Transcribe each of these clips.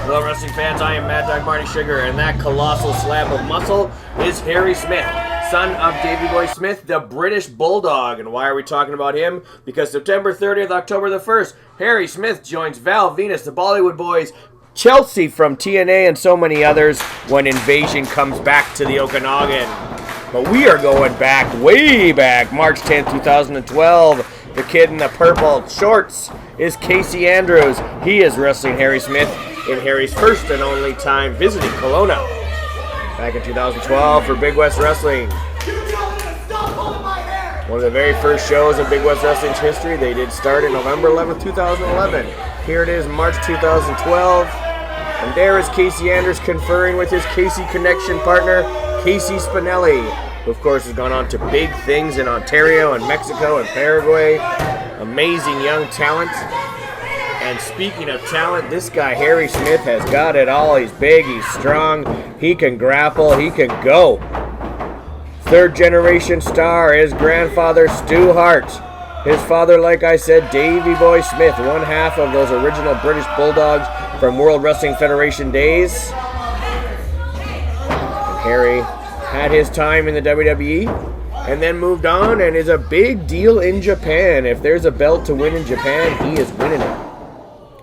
Hello, wrestling fans. I am Mad Dog Marty Sugar, and that colossal slab of muscle is Harry Smith, son of Davey Boy Smith, the British Bulldog. And why are we talking about him? Because September 30th, October the 1st, Harry Smith joins Val Venis, the Bollywood Boys, Chelsea from TNA, and so many others when Invasion comes back to the Okanagan. But we are going back, way back, March 10th, 2012. The kid in the purple shorts is Casey Andrews. He is wrestling Harry Smith in Harry's first and only time visiting Kelowna back in 2012 for Big West Wrestling. One of the very first shows in Big West Wrestling's history. They did start in November 11th, 2011. Here it is, March 2012. And there is Casey Andrews conferring with his Casey Connection partner, Casey Spinelli, who of course has gone on to big things in Ontario and Mexico and Paraguay. Amazing young talent. And speaking of talent, this guy Harry Smith has got it all. He's big, he's strong, he can grapple, he can go. Third generation star, his grandfather Stu Hart. His father, like I said, Davey Boy Smith, one half of those original British Bulldogs from World Wrestling Federation days. And Harry had his time in the WWE and then moved on and is a big deal in Japan. If there's a belt to win in Japan, he is winning it.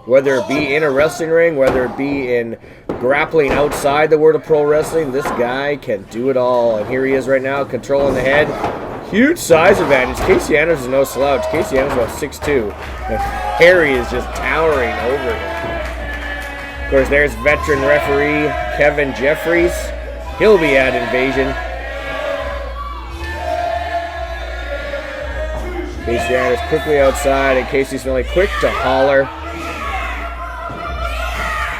Whether it be in a wrestling ring, whether it be in grappling outside the world of pro wrestling, this guy can do it all. And here he is right now, controlling the head. Huge size advantage. Casey Andrews is no slouch. Casey Andrews is about 6'2". And Harry is just towering over him. Of course, there's veteran referee Kevin Jeffries. He'll be at Invasion. Casey Andrews quickly outside, and Casey's really quick to holler.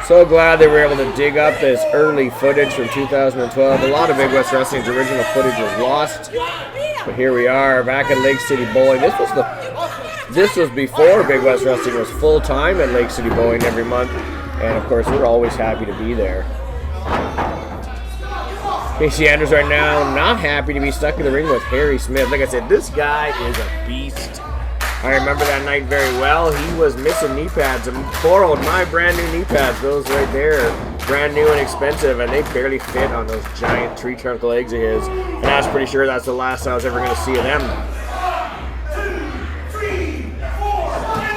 So glad they were able to dig up this early footage from 2012. A lot of Big West Wrestling's original footage was lost. But here we are, back at Lake City Bowling. This was before Big West Wrestling was full-time at Lake City Bowling every month. And of course, we're always happy to be there. Casey Andrews right now not happy to be stuck in the ring with Harry Smith. Like I said, this guy is a beast. I remember that night very well. He was missing knee pads and borrowed my brand new knee pads. Those right there, brand new and expensive, and they barely fit on those giant tree trunk legs of his. And I was pretty sure that's the last I was ever going to see of them.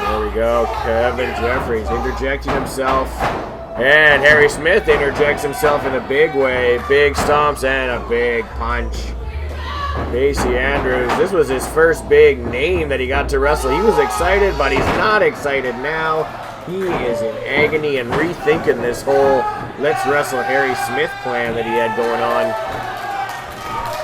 There we go, Kevin Jeffries interjecting himself. And Harry Smith interjects himself in a big way. Big stomps and a big punch. Casey Andrews, this was his first big name that he got to wrestle. He was excited, but he's not excited now. He is in agony and rethinking this whole let's wrestle Harry Smith plan that he had going on.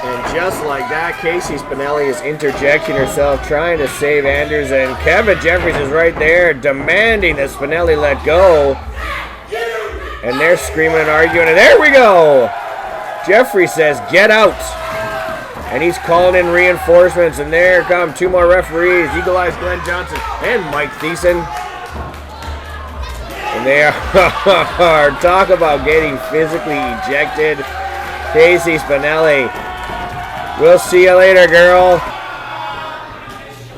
And just like that, Casey Spinelli is interjecting herself, trying to save Andrews, and Kevin Jeffries is right there demanding that Spinelli let go. And they're screaming and arguing, and there we go! Jeffrey says, get out! And he's calling in reinforcements, and there come two more referees, Eagle Eyes Glenn Johnson and Mike Thiessen. And they are, talk about getting physically ejected. Casey Spinelli, we'll see you later, girl.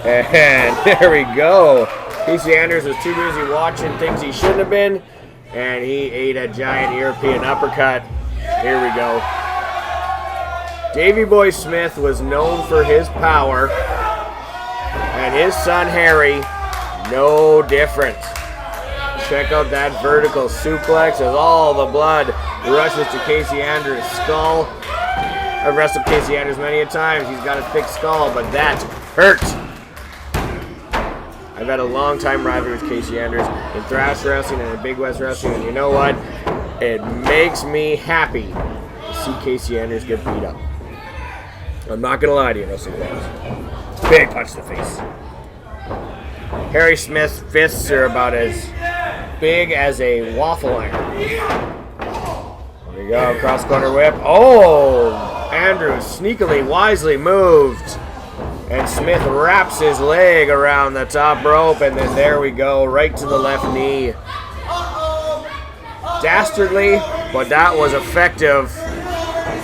And there we go. Casey Andrews was too busy watching things he shouldn't have been, and he ate a giant European uppercut. Here we go. Davey Boy Smith was known for his power, and his son Harry, no different. Check out that vertical suplex as all the blood rushes to Casey Andrews' skull. I've wrestled Casey Andrews many a times. He's got a thick skull, but that hurt. I've had a long time rivalry with Casey Andrews in thrash wrestling and in Big West Wrestling, and you know what? It makes me happy to see Casey Andrews get beat up. I'm not going to lie to you, wrestling fans. Big punch to the face. Harry Smith's fists are about as big as a waffle iron. There we go, cross corner whip. Oh! Andrews sneakily, wisely moved. And Smith wraps his leg around the top rope, and then there we go, right to the left knee. Dastardly, but that was effective.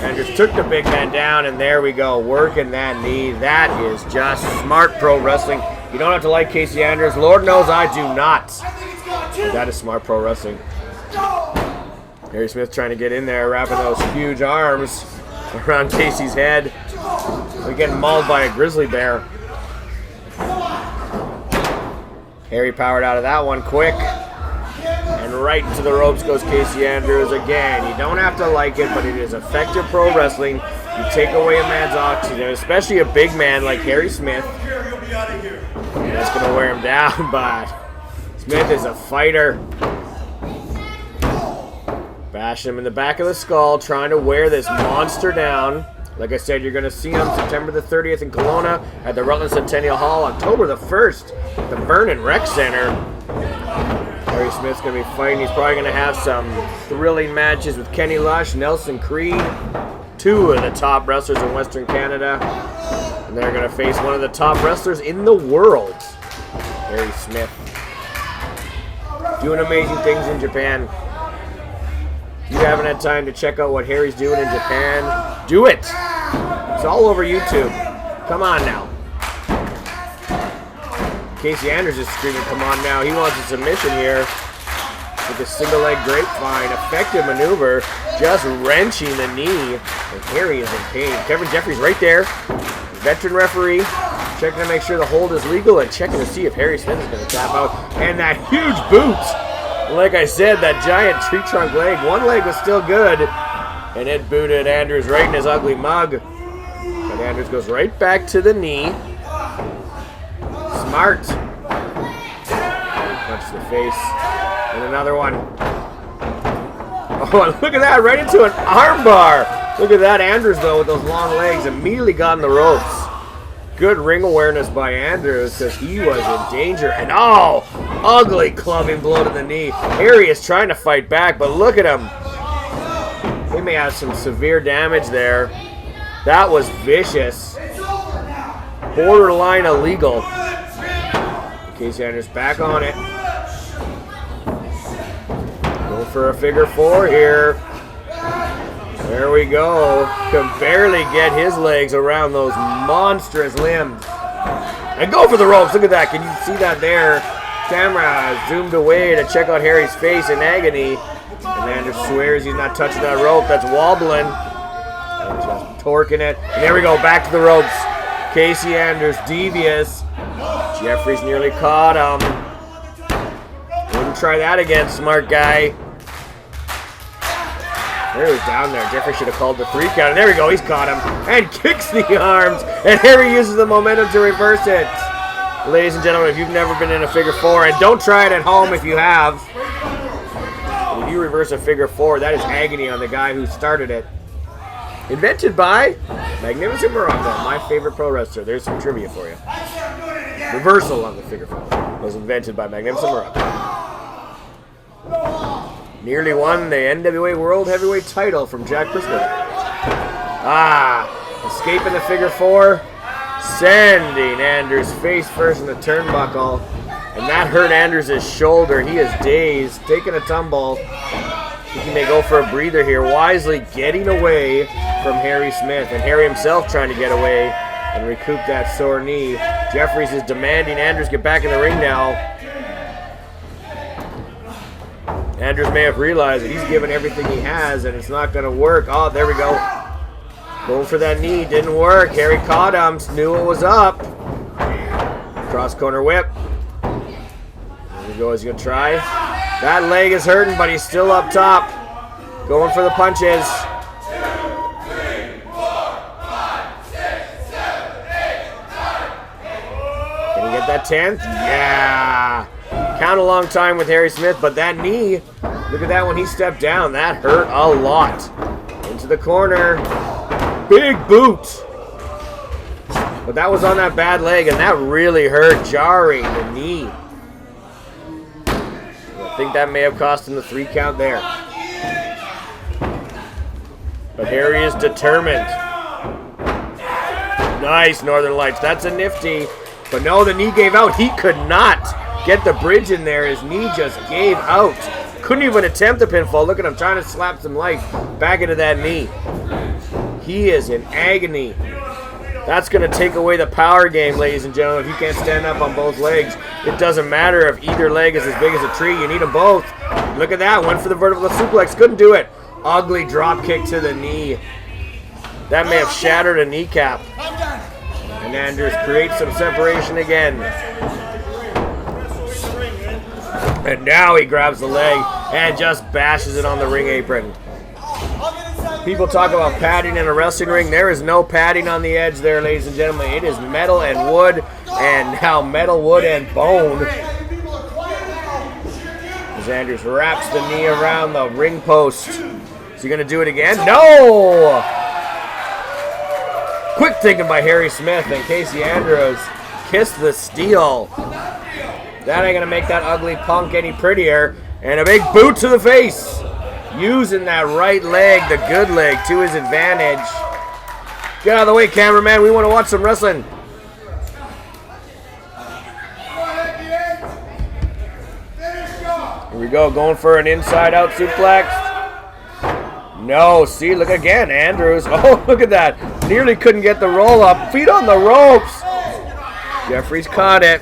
And just took the big man down, and there we go, working that knee. That is just smart pro wrestling. You don't have to like Casey Andrews. Lord knows I do not. That is smart pro wrestling. Harry Smith trying to get in there, wrapping those huge arms around Casey's head. They're getting mauled by a grizzly bear. Harry powered out of that one quick. And right into the ropes goes Casey Andrews again. You don't have to like it, but it is effective pro wrestling. You take away a man's oxygen, especially a big man like Harry Smith. That's going to wear him down, but Smith is a fighter. Bashing him in the back of the skull, trying to wear this monster down. Like I said, you're going to see him September the 30th in Kelowna at the Rutland Centennial Hall, October the 1st at the Vernon Rec Center. Harry Smith's going to be fighting. He's probably going to have some thrilling matches with Kenny Lush, Nelson Creed, two of the top wrestlers in Western Canada. And they're going to face one of the top wrestlers in the world, Harry Smith. Doing amazing things in Japan. If you haven't had time to check out what Harry's doing in Japan, do it. It's all over YouTube. Come on now. Casey Andrews is screaming, come on now. He wants a submission here with a single leg grapevine. Effective maneuver, just wrenching the knee. And Harry is in pain. Kevin Jeffries right there. Veteran referee checking to make sure the hold is legal and checking to see if Harry Smith is going to tap out. And that huge boot. Like I said, that giant tree trunk leg. One leg was still good. And it booted Andrews right in his ugly mug. But Andrews goes right back to the knee. Smart. Punch the face. And another one. Oh, look at that. Right into an armbar. Look at that. Andrews, though, with those long legs, immediately got in the ropes. Good ring awareness by Andrews because he was in danger. And oh, ugly clubbing blow to the knee. Harry is trying to fight back, but look at him. He may have some severe damage there. That was vicious. Borderline illegal. Casey Andrews back on it. Go for a figure four here. There we go. Can barely get his legs around those monstrous limbs. And go for the ropes. Look at that. Can you see that there? Camera zoomed away to check out Harry's face in agony. And Andrews swears he's not touching that rope. That's wobbling. And just torquing it. And there we go. Back to the ropes. Casey Andrews, devious. Jeffries nearly caught him. Wouldn't try that again, smart guy. There he was down there. Jeffrey should have called the 3 count. And there we go. He's caught him. And kicks the arms. And Harry uses the momentum to reverse it. Ladies and gentlemen, if you've never been in a figure four, and don't try it at home if you have. If you reverse a figure four, that is agony on the guy who started it. Invented by Magnificent Morocco, my favorite pro wrestler. There's some trivia for you. Reversal on the figure four was invented by Magnificent Morocco. Nearly won the NWA World Heavyweight title from Jack Briscoe. Escaping the figure four, sending Andrews face first in the turnbuckle, and that hurt Andrews' shoulder. He is dazed, taking a tumble. He may go for a breather here, wisely getting away from Harry Smith, and Harry himself trying to get away and recoup that sore knee. Jeffries is demanding Andrews get back in the ring now. Andrews may have realized that he's given everything he has and it's not going to work. Oh, there we go. Going for that knee. Didn't work. Harry caught him. Knew what was up. Cross corner whip. There we go. He's going to try. That leg is hurting, but he's still up top. Going for the punches. 3, 4, 5, 6, 7, 8, 9. Can he get that 10th? Yeah. Count a long time with Harry Smith, but that knee, look at that when he stepped down. That hurt a lot. Into the corner. Big boot. But that was on that bad leg, and that really hurt, jarring the knee. I think that may have cost him the 3 count there. But Harry is determined. Nice, Northern Lights. That's a nifty. But no, the knee gave out. He could not get the bridge in there. His knee just gave out. Couldn't even attempt a pinfall. Look at him trying to slap some life back into that knee. He is in agony. That's going to take away the power game, ladies and gentlemen. If you can't stand up on both legs, it doesn't matter if either leg is as big as a tree. You need them both. Look at that. Went for the vertical suplex. Couldn't do it. Ugly drop kick to the knee. That may have shattered a kneecap. And Andrews creates some separation again. And now he grabs the leg and just bashes it on the ring apron. People talk about padding in a wrestling ring. There is no padding on the edge there, ladies and gentlemen. It is metal and wood, and now metal, wood, and bone. As Andrews wraps the knee around the ring post. Is he going to do it again? No! Quick thinking by Harry Smith, and Casey Andrews kissed the steel. That ain't going to make that ugly punk any prettier. And a big boot to the face. Using that right leg, the good leg, to his advantage. Get out of the way, cameraman. We want to watch some wrestling. Here we go, going for an inside-out suplex. No, see, look again, Andrews. Oh, look at that. Nearly couldn't get the roll-up. Feet on the ropes. Jeffries caught it.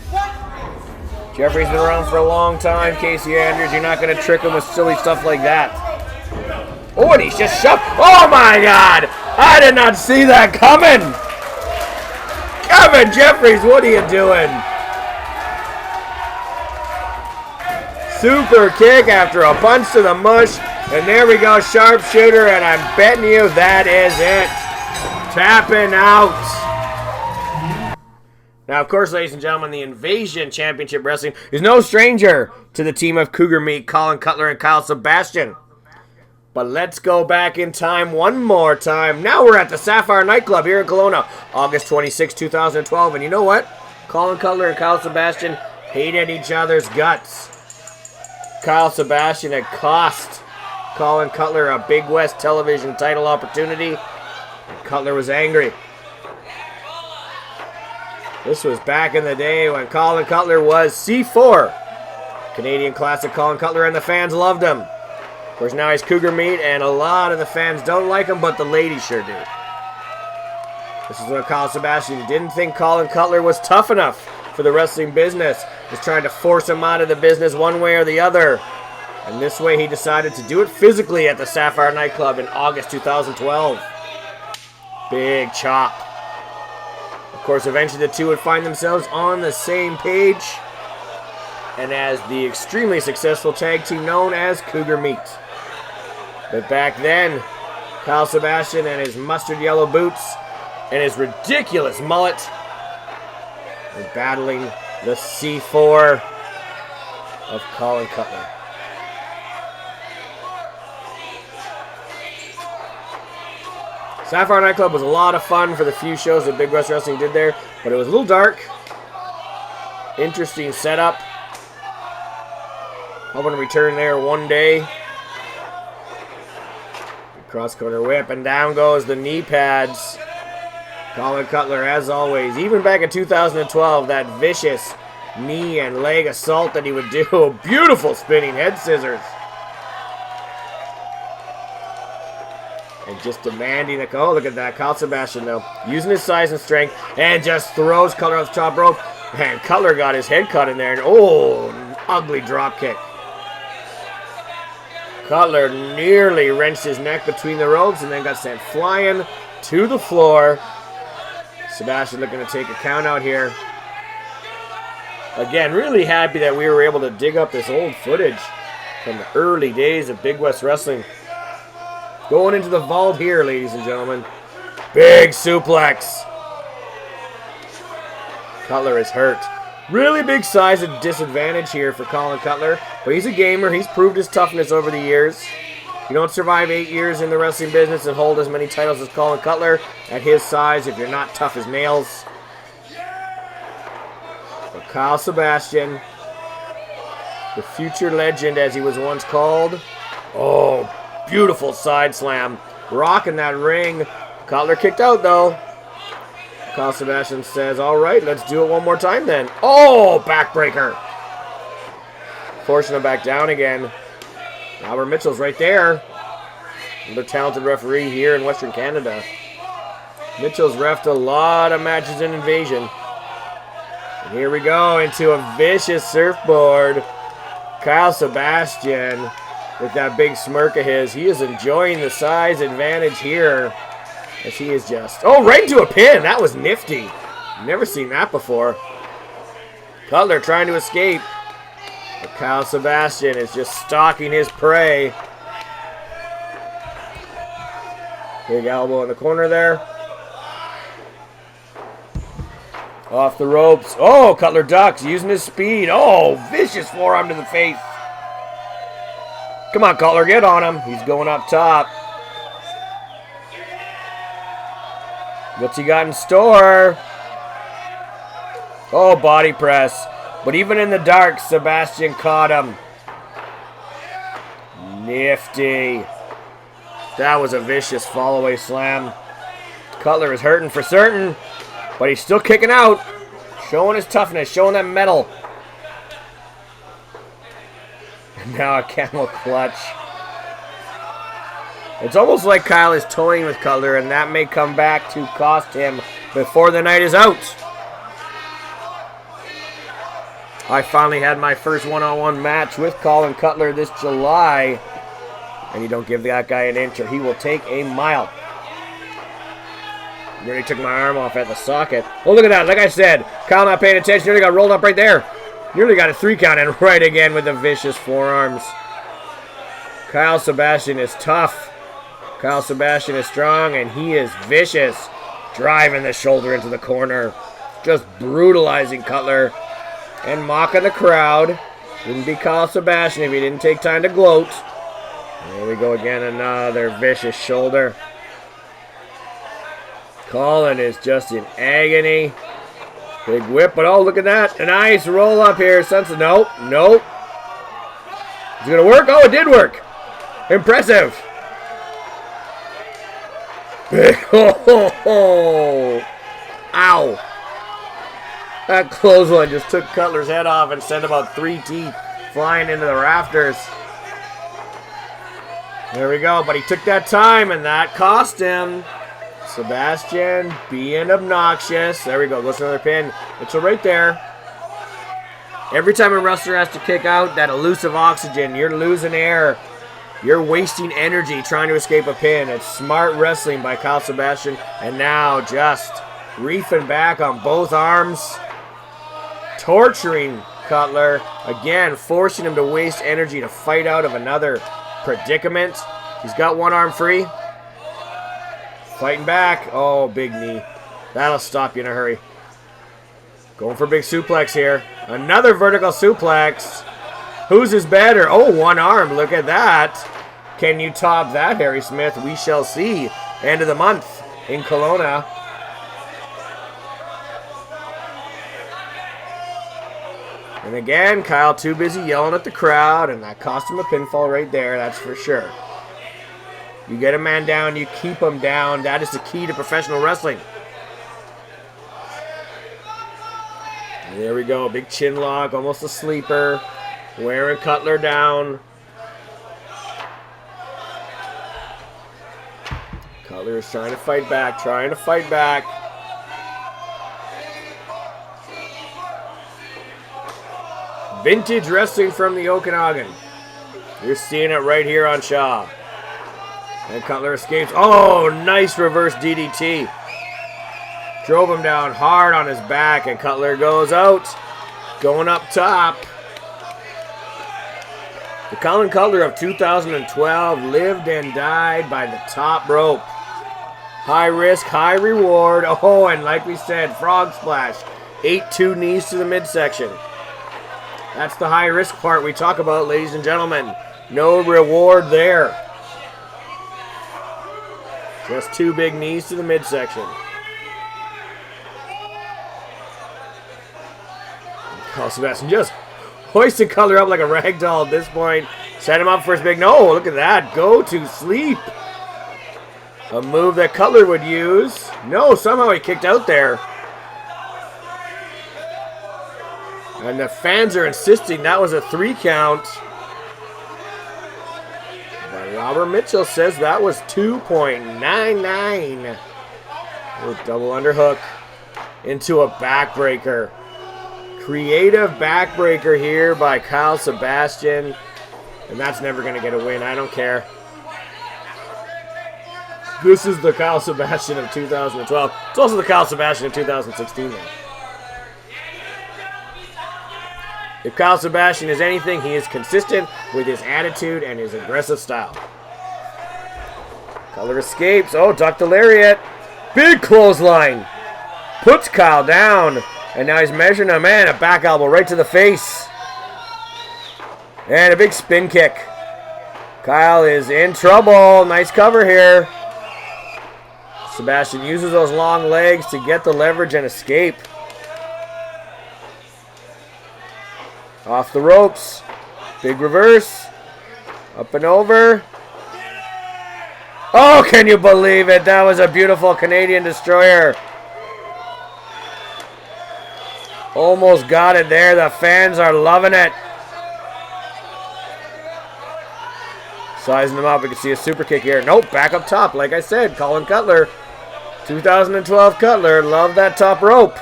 Jeffries been around for a long time. Casey Andrews, you're not going to trick him with silly stuff like that. Oh, and he's just shoved. Oh, my God. I did not see that coming. Kevin Jeffries, what are you doing? Super kick after a punch to the mush. And there we go, sharpshooter. And I'm betting you that is it. Tapping out. Now, of course, ladies and gentlemen, the Invasion Championship Wrestling is no stranger to the team of Cougar Meat, Collin, Cutler, and Sebastian. But let's go back in time one more time. Now we're at the Sapphire Nightclub here in Kelowna, August 26, 2012. And you know what? Collin Cutler and Sebastian hated each other's guts. Sebastian had cost Collin Cutler a Big West television title opportunity. And Cutler was angry. This was back in the day when Collin Cutler was C4. Canadian classic Collin Cutler, and the fans loved him. Of course, now he's Cougar Meat, and a lot of the fans don't like him, but the ladies sure do. This is when Sebastian didn't think Collin Cutler was tough enough for the wrestling business. Was trying to force him out of the business one way or the other. And this way he decided to do it physically at the Sapphire Nightclub in August 2012. Big chop. Of course, eventually the two would find themselves on the same page. And as the extremely successful tag team known as Cougar Meat. But back then, Sebastian and his mustard yellow boots and his ridiculous mullet were battling the C4 of Collin Cutler. Sapphire Nightclub was a lot of fun for the few shows that Big West Wrestling did there, but it was a little dark. Interesting setup. Hoping to return there one day. Cross corner whip, and down goes the knee pads. Collin Cutler, as always, even back in 2012, that vicious knee and leg assault that he would do. Beautiful spinning head scissors. And just demanding the... Oh, look at that. Sebastian, though, using his size and strength, and just throws Cutler off the top rope. And Cutler got his head cut in there. And oh, ugly drop kick. Cutler nearly wrenched his neck between the ropes and then got sent flying to the floor. Sebastian looking to take a count out here. Again, really happy that we were able to dig up this old footage from the early days of Big West Wrestling. Going into the vault here, ladies and gentlemen. Big suplex. Cutler is hurt. Really big size and disadvantage here for Collin Cutler. But he's a gamer. He's proved his toughness over the years. You don't survive 8 years in the wrestling business and hold as many titles as Collin Cutler at his size if you're not tough as nails. But Sebastian, the future legend as he was once called. Oh, beautiful side slam. Rocking that ring. Cutler kicked out though. Sebastian says, all right, let's do it one more time then. Oh, backbreaker. Forcing him back down again. Albert Mitchell's right there. Another talented referee here in Western Canada. Mitchell's reffed a lot of matches in Invasion. And here we go into a vicious surfboard. Kyle Sebastian with that big smirk of his. He is enjoying the size advantage here. As he is just... Oh, right into a pin. That was nifty. Never seen that before. Cutler trying to escape. But Kyle Sebastian is just stalking his prey. Big elbow in the corner there. Off the ropes. Oh, Cutler ducks, using his speed. Oh, vicious forearm to the face. Come on, Cutler, get on him. He's going up top. What's he got in store? Oh, body press. But even in the dark, Sebastian caught him. Nifty. That was a vicious fall-away slam. Cutler is hurting for certain, but he's still kicking out. Showing his toughness, showing that metal. And now a camel clutch. It's almost like Kyle is toying with Cutler, and that may come back to cost him before the night is out. I finally had my first one-on-one match with Collin Cutler this July. And you don't give that guy an inch or he will take a mile. Nearly took my arm off at the socket. Oh, look at that. Like I said, Kyle not paying attention. Nearly got rolled up right there. Nearly got a 3 count and right again with the vicious forearms. Kyle Sebastian is tough. Kyle Sebastian is strong and he is vicious. Driving the shoulder into the corner. Just brutalizing Cutler. And mocking the crowd. Wouldn't be Kyle Sebastian if he didn't take time to gloat. There we go again, another vicious shoulder. Collin is just in agony. Big whip, but oh, look at that. A nice roll up here. Nope, nope. Is it going to work? Oh, it did work. Impressive. Big, oh. Ow. That clothesline just took Cutler's head off and sent about 3 teeth flying into the rafters. There we go, but he took that time, and that cost him. Sebastian being obnoxious. There we go, goes to another pin. It's right there. Every time a wrestler has to kick out, that elusive oxygen, you're losing air. You're wasting energy trying to escape a pin. It's smart wrestling by Kyle Sebastian, and now just reefing back on both arms. Torturing Cutler. Again, forcing him to waste energy to fight out of another predicament. He's got one arm free. Fighting back. Oh, big knee. That'll stop you in a hurry. Going for a big suplex here. Another vertical suplex. Whose is better? Oh, one arm. Look at that. Can you top that, Harry Smith? We shall see. End of the month in Kelowna. And again, Kyle too busy yelling at the crowd, and that cost him a pinfall right there, that's for sure. You get a man down, you keep him down. That is the key to professional wrestling. And there we go, big chin lock, almost a sleeper. Wearing Cutler down. Cutler is trying to fight back, Vintage wrestling from the Okanagan. You're seeing it right here on Shaw. And Cutler escapes. Oh, nice reverse DDT. Drove him down hard on his back, and Cutler goes out. Going up top. The Collin Cutler of 2012 lived and died by the top rope. High risk, high reward. Oh, and like we said, frog splash. 8-2 knees to the midsection. That's the high risk part we talk about, ladies and gentlemen. No reward there. Just 2 big knees to the midsection. Kyle Sebastian just hoisted Cutler up like a rag doll at this point. Set him up for his big... No, look at that. Go to sleep. A move that Cutler would use. No, somehow he kicked out there. And the fans are insisting that was a 3 count. But Robert Mitchell says that was 2.99. Double underhook into a backbreaker. Creative backbreaker here by Cutler Sebastian. And that's never going to get a win. I don't care. This is the Cutler Sebastian of 2012. It's also the Cutler Sebastian of 2016. Though. If Cutler Sebastian is anything, he is consistent with his attitude and his aggressive style. Cutler escapes. Oh, ducked the lariat. Big clothesline. Puts Kyle down. And now he's measuring him. Man, a back elbow right to the face. And a big spin kick. Kyle is in trouble. Nice cover here. Sebastian uses those long legs to get the leverage and escape. Off the ropes. Big reverse. Up and over. Oh, can you believe it? That was a beautiful Canadian destroyer. Almost got it there. The fans are loving it. Sizing them up. We can see a super kick here. Nope, back up top. Like I said, Collin Cutler. 2012 Cutler. Love that top rope.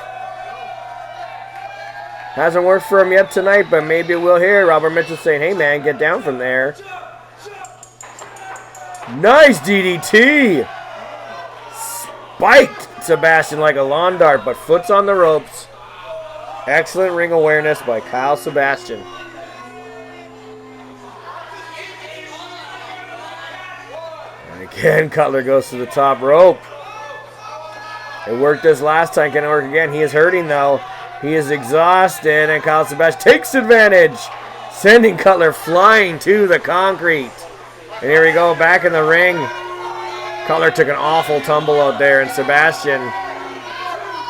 Hasn't worked for him yet tonight, but maybe it will here. Robert Mitchell saying, hey man, get down from there. Nice DDT. Spiked Sebastian like a lawn dart, but foot's on the ropes. Excellent ring awareness by Cutler Sebastian. And again, Cutler goes to the top rope. It worked this last time. Can it work again? He is hurting though. He is exhausted, and Cutler Sebastian takes advantage, sending Cutler flying to the concrete. And here we go, back in the ring. Cutler took an awful tumble out there, and Sebastian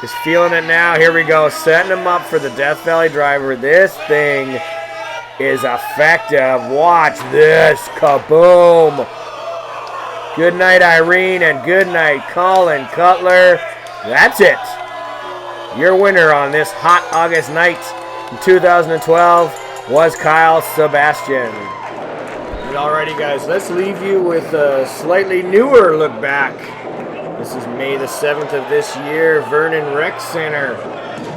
is feeling it now. Here we go, setting him up for the Death Valley Driver. This thing is effective. Watch this, kaboom. Good night, Irene, and good night, Collin Cutler. That's it. Your winner on this hot August night in 2012 was Cutler Sebastian. Alrighty guys, let's leave you with a slightly newer look back. This is May the 7th of this year, Vernon Rec Center.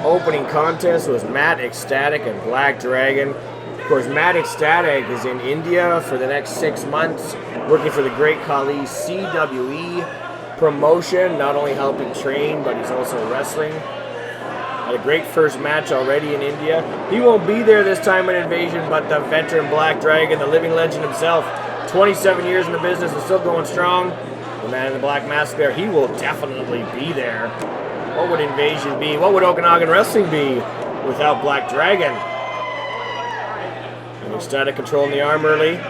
Opening contest was Matt Ecstatic and Black Dragon. Of course, Matt Ecstatic is in India for the next 6 months, working for the Great Khali CWE promotion, not only helping train, but he's also wrestling. Had a great first match already in India. He won't be there this time in Invasion, but the veteran Black Dragon, the living legend himself, 27 years in the business and still going strong. The man in the black mask there, he will definitely be there. What would Invasion be? What would Okanagan Wrestling be without Black Dragon? And Ecstatic controlling the arm early.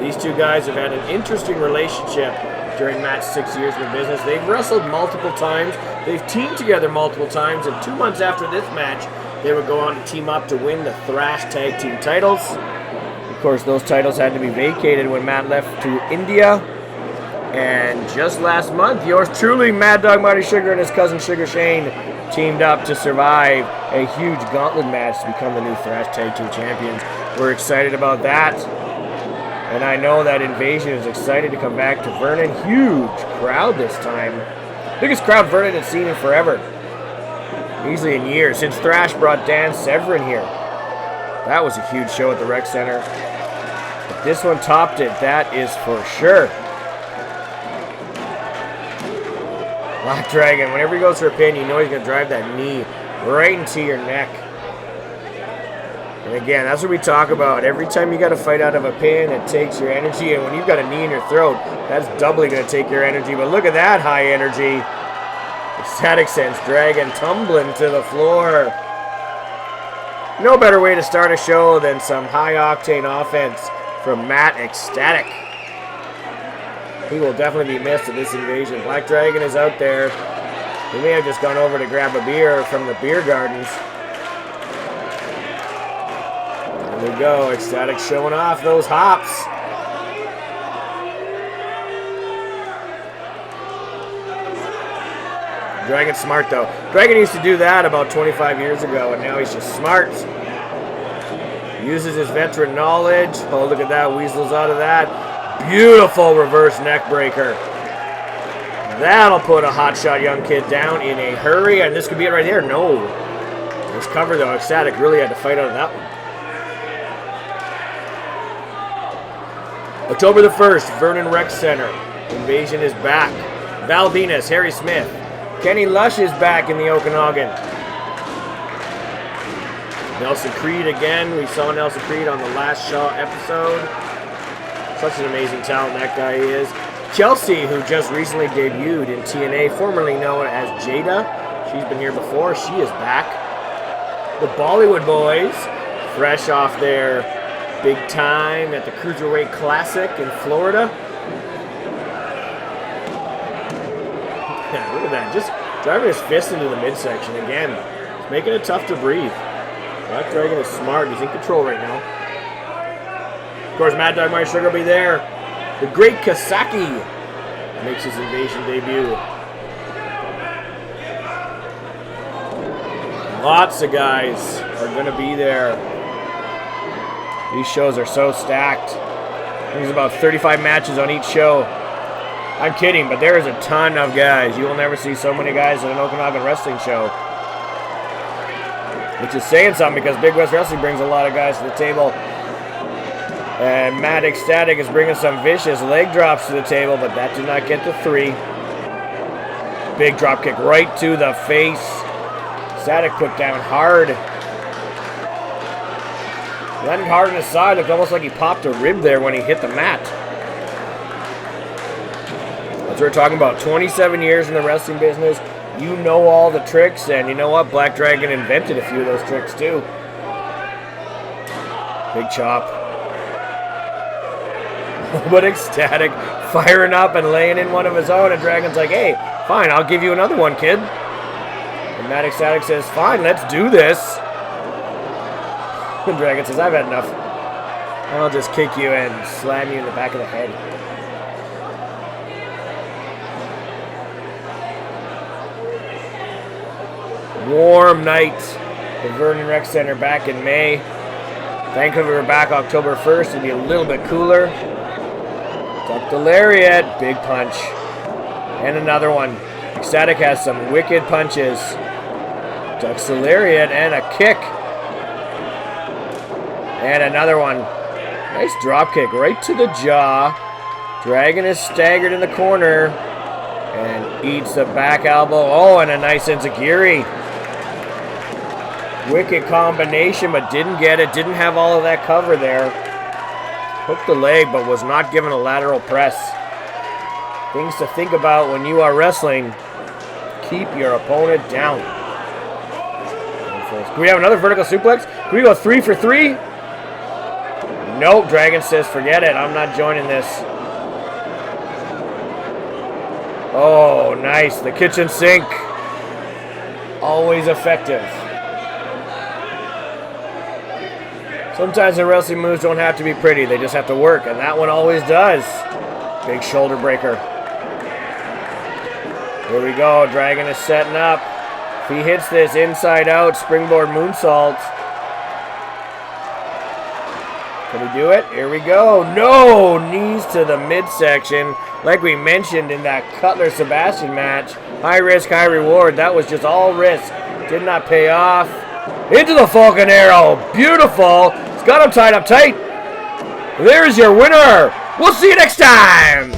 These two guys have had an interesting relationship during Matt's 6 years in the business. They've wrestled multiple times. They've teamed together multiple times. And 2 months after this match, they would go on to team up to win the Thrash Tag Team titles. Of course, those titles had to be vacated when Matt left to India. And just last month, yours truly, Mad Dog Marty Sugar and his cousin Sugar Shane teamed up to survive a huge gauntlet match to become the new Thrash Tag Team champions. We're excited about that. And I know that Invasion is excited to come back to Vernon. Huge crowd this time. Biggest crowd Vernon has seen in forever. Easily in years. Since Thrash brought Dan Severin here. That was a huge show at the Rec Center. But this one topped it. That is for sure. Black Dragon, whenever he goes for a pin, you know he's going to drive that knee right into your neck. And again, that's what we talk about. Every time you got to fight out of a pin, it takes your energy. And when you've got a knee in your throat, that's doubly going to take your energy. But look at that high energy. Ecstatic sends Dragon tumbling to the floor. No better way to start a show than some high-octane offense from Matt Ecstatic. He will definitely be missed in this Invasion. Black Dragon is out there. He may have just gone over to grab a beer from the beer gardens. There we go, Ecstatic showing off those hops. Dragon's smart though. Dragon used to do that about 25 years ago, and now he's just smart. Uses his veteran knowledge. Oh, look at that, weasels out of that. Beautiful reverse neck breaker. That'll put a hotshot young kid down in a hurry, and this could be it right there. No. Nice cover, though. Ecstatic really had to fight out of that one. October the 1st, Vernon Rec Center. Invasion is back. Val Venis, Harry Smith. Kenny Lush is back in the Okanagan. Nelson Creed again. We saw Nelson Creed on the last Shaw episode. Such an amazing talent that guy is. Chelsea, who just recently debuted in TNA, formerly known as Jada. She's been here before. She is back. The Bollywood Boys, fresh off their big time at the Cruiserweight Classic in Florida. Yeah, look at that. Just driving his fist into the midsection again. It's making it tough to breathe. Black Dragon is smart. He's in control right now. Of course, Mad Dog Marty Sugar will be there. The Great Kasaki makes his Invasion debut. Lots of guys are going to be there. These shows are so stacked. There's about 35 matches on each show. I'm kidding, but there is a ton of guys. You will never see so many guys at an Okanagan wrestling show. Which is saying something because Big West Wrestling brings a lot of guys to the table. And Matt Ecstatic is bringing some vicious leg drops to the table, but that did not get the 3. Big drop kick right to the face. Ecstatic put down hard. Landed hard on his side. Looked almost like he popped a rib there when he hit the mat. That's what we're talking about. 27 years in the wrestling business. You know all the tricks, and you know what? Black Dragon invented a few of those tricks too. Big chop. But Ecstatic firing up and laying in one of his own, and Dragon's like, hey, fine, I'll give you another one, kid. And Matt Ecstatic says, fine, let's do this. And Dragon says, I've had enough. I'll just kick you and slam you in the back of the head. Warm night at Vernon Rec Center back in May. Thankfully, we're back October 1st. It'll be a little bit cooler. Duck the lariat. Big punch. And another one. Ecstatic has some wicked punches. Ducks the lariat and a kick. And another one. Nice drop kick right to the jaw. Dragon is staggered in the corner. And eats the back elbow. Oh, and a nice enziguri. Wicked combination, but didn't get it. Didn't have all of that cover there. Hooked the leg, but was not given a lateral press. Things to think about when you are wrestling. Keep your opponent down. Can we have another vertical suplex? Can we go 3 for 3? Nope, Dragon says forget it. I'm not joining this. Oh, nice. The kitchen sink. Always effective. Sometimes the wrestling moves don't have to be pretty. They just have to work, and that one always does. Big shoulder breaker. Here we go. Dragon is setting up. If he hits this inside out springboard moonsault. Can he do it? Here we go. No! Knees to the midsection. Like we mentioned in that Cutler Sebastian match. High risk, high reward. That was just all risk. Did not pay off. Into the Falcon Arrow. Beautiful. It's got him tied up tight. There's your winner. We'll see you next time.